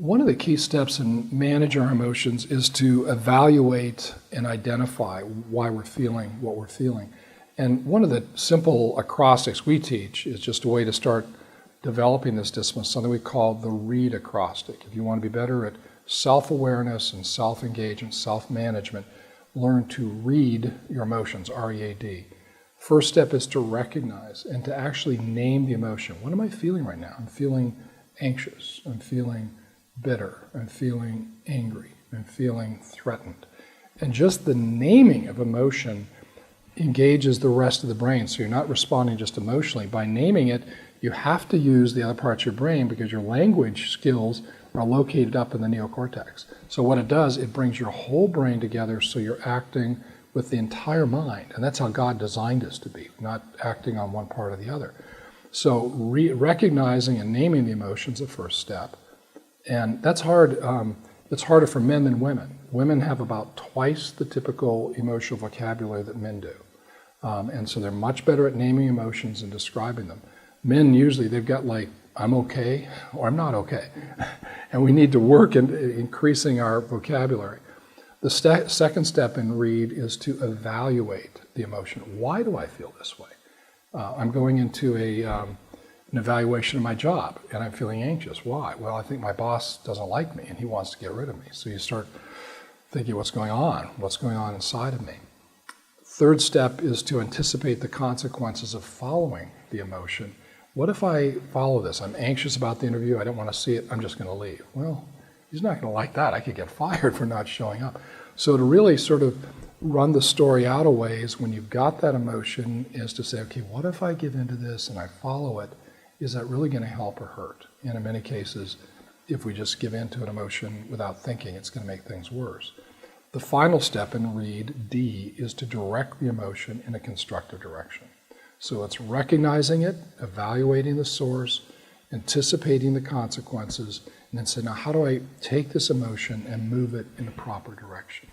One of the key steps in managing our emotions is to evaluate and identify why we're feeling what we're feeling. And one of the simple acrostics we teach is just a way to start developing this discipline, something we call the READ acrostic. If you want to be better at self-awareness and self-engagement, self-management, learn to read your emotions, R-E-A-D. First step is to recognize and to actually name the emotion. What am I feeling right now? I'm feeling anxious. I'm feeling bitter. I'm feeling angry. I'm feeling threatened. And just the naming of emotion engages the rest of the brain. So you're not responding just emotionally. By naming it, you have to use the other parts of your brain because your language skills are located up in the neocortex. So what it does, it brings your whole brain together so you're acting with the entire mind. And that's how God designed us to be, not acting on one part or the other. So recognizing and naming the emotions is the first step. And that's hard. It's harder for men than women. Women have about twice the typical emotional vocabulary that men do. And so they're much better at naming emotions and describing them. Men usually, they've got like, I'm okay or I'm not okay. And we need to work in increasing our vocabulary. The second step in READ is to evaluate the emotion. Why do I feel this way? I'm going into an evaluation of my job and I'm feeling anxious. Why? Well, I think my boss doesn't like me and he wants to get rid of me. So you start thinking, what's going on? What's going on inside of me? Third step is to anticipate the consequences of following the emotion. What if I follow this? I'm anxious about the interview. I don't want to see it. I'm just going to leave. Well, he's not going to like that. I could get fired for not showing up. So to really sort of run the story out of ways when you've got that emotion is to say, okay, what if I give into this and I follow it? Is that really going to help or hurt? And in many cases, if we just give in to an emotion without thinking, it's going to make things worse. The final step in READ, D, is to direct the emotion in a constructive direction. So it's recognizing it, evaluating the source, anticipating the consequences, and then say, now how do I take this emotion and move it in the proper direction?